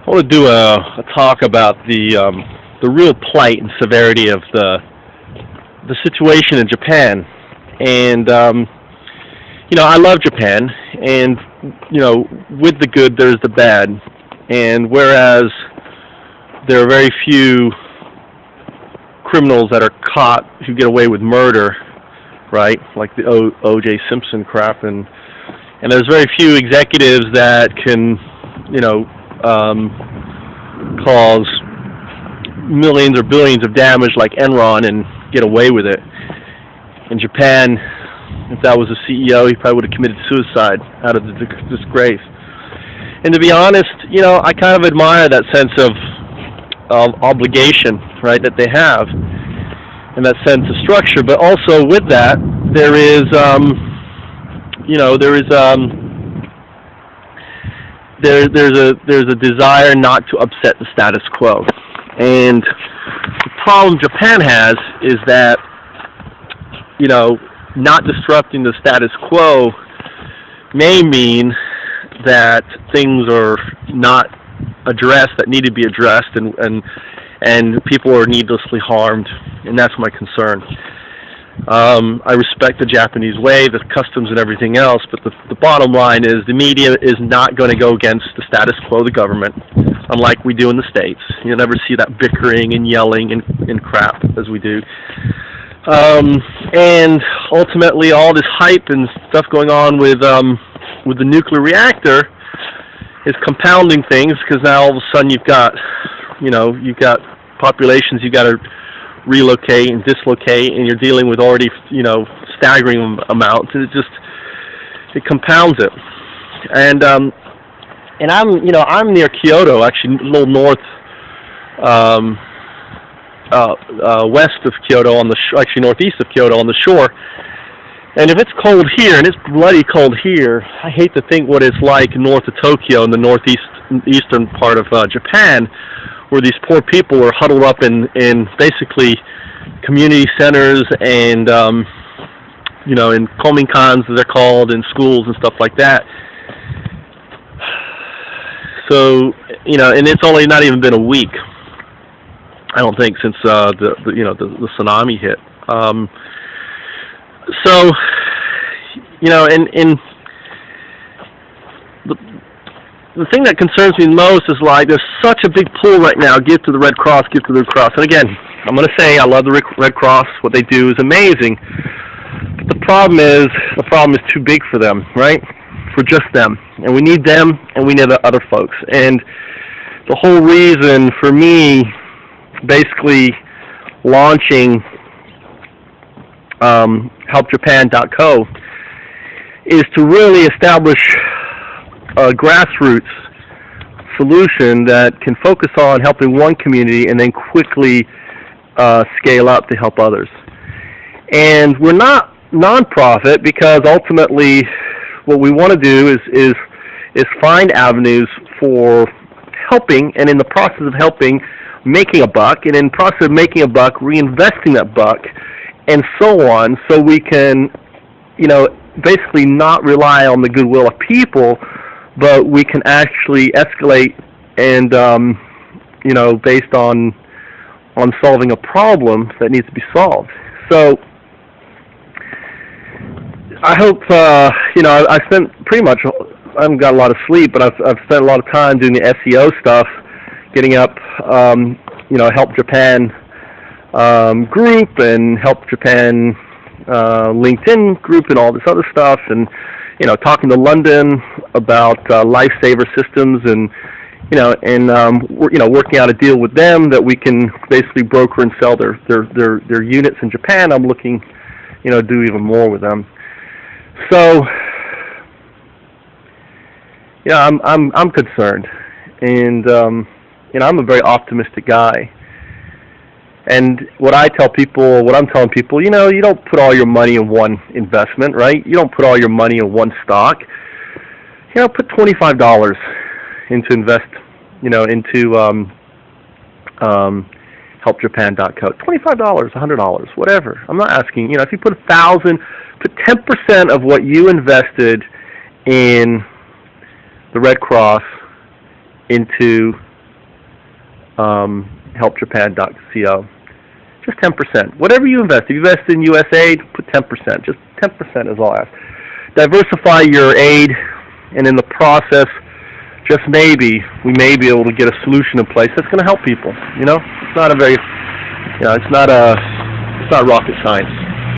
I want to do a talk about the real plight and severity of the situation in Japan. And I love Japan, and with the good there's the bad. And whereas there are very few criminals that are caught who get away with murder, right? Like the O.J. Simpson crap, and there's very few executives that can, cause millions or billions of damage like Enron and get away with it. In Japan, if that was a CEO, he probably would have committed suicide out of the disgrace. And to be honest, I kind of admire that sense of obligation, right, that they have, and that sense of structure. But also with that, there is, there's a desire not to upset the status quo. And the problem Japan has is that, not disrupting the status quo may mean that things are not addressed that need to be addressed, and people are needlessly harmed, and that's my concern. I respect the Japanese way, the customs and everything else, but the bottom line is the media is not going to go against the status quo of the government, unlike we do in the States. You'll never see that bickering and yelling and crap as we do. And ultimately, all this hype and stuff going on with the nuclear reactor is compounding things, because now all of a sudden you've got populations you got to relocate and dislocate, and you're dealing with already staggering amounts. It compounds it. And I'm near Kyoto, actually a little north. West of Kyoto, actually northeast of Kyoto on the shore. And if it's cold here, and it's bloody cold here, I hate to think what it's like north of Tokyo in the northeastern part of Japan, where these poor people are huddled up in basically community centers and in kominkans, as they're called, in schools and stuff like that. So and it's only not even been a week, I don't think, since the tsunami hit. So the thing that concerns me most is, like, there's such a big pull right now. Give to the Red Cross, give to the Red Cross. And again, I'm going to say I love the Red Cross. What they do is amazing. But the problem is too big for them, right? For just them. And we need them, and we need the other folks. And the whole reason for me basically launching helpjapan.co is to really establish a grassroots solution that can focus on helping one community and then quickly scale up to help others. And we're not nonprofit, because ultimately what we want to do is find avenues for helping, and in the process of helping, making a buck, and in the process of making a buck, reinvesting that buck, and so on, so we can, basically not rely on the goodwill of people, but we can actually escalate and, based on solving a problem that needs to be solved. So I hope, I spent pretty much, I haven't got a lot of sleep, but I've spent a lot of time doing the SEO stuff, getting up, Help Japan group, and Help Japan LinkedIn group, and all this other stuff, and talking to London about lifesaver systems, and working out a deal with them that we can basically broker and sell their units in Japan. I'm looking, do even more with them. So I'm concerned, and I'm a very optimistic guy. And what I'm telling people, you don't put all your money in one investment, right? You don't put all your money in one stock. Put $25 into invest, into helpjapan.co. $25, $100, whatever. I'm not asking, if you put $1,000, put 10% of what you invested in the Red Cross into helpjapan.co. Just 10%. Whatever you invest. If you invest in USAID, put 10%. Just 10% is all I ask. Diversify your aid, and in the process, just maybe, we may be able to get a solution in place that's going to help people. You know, it's not a very, it's not rocket science.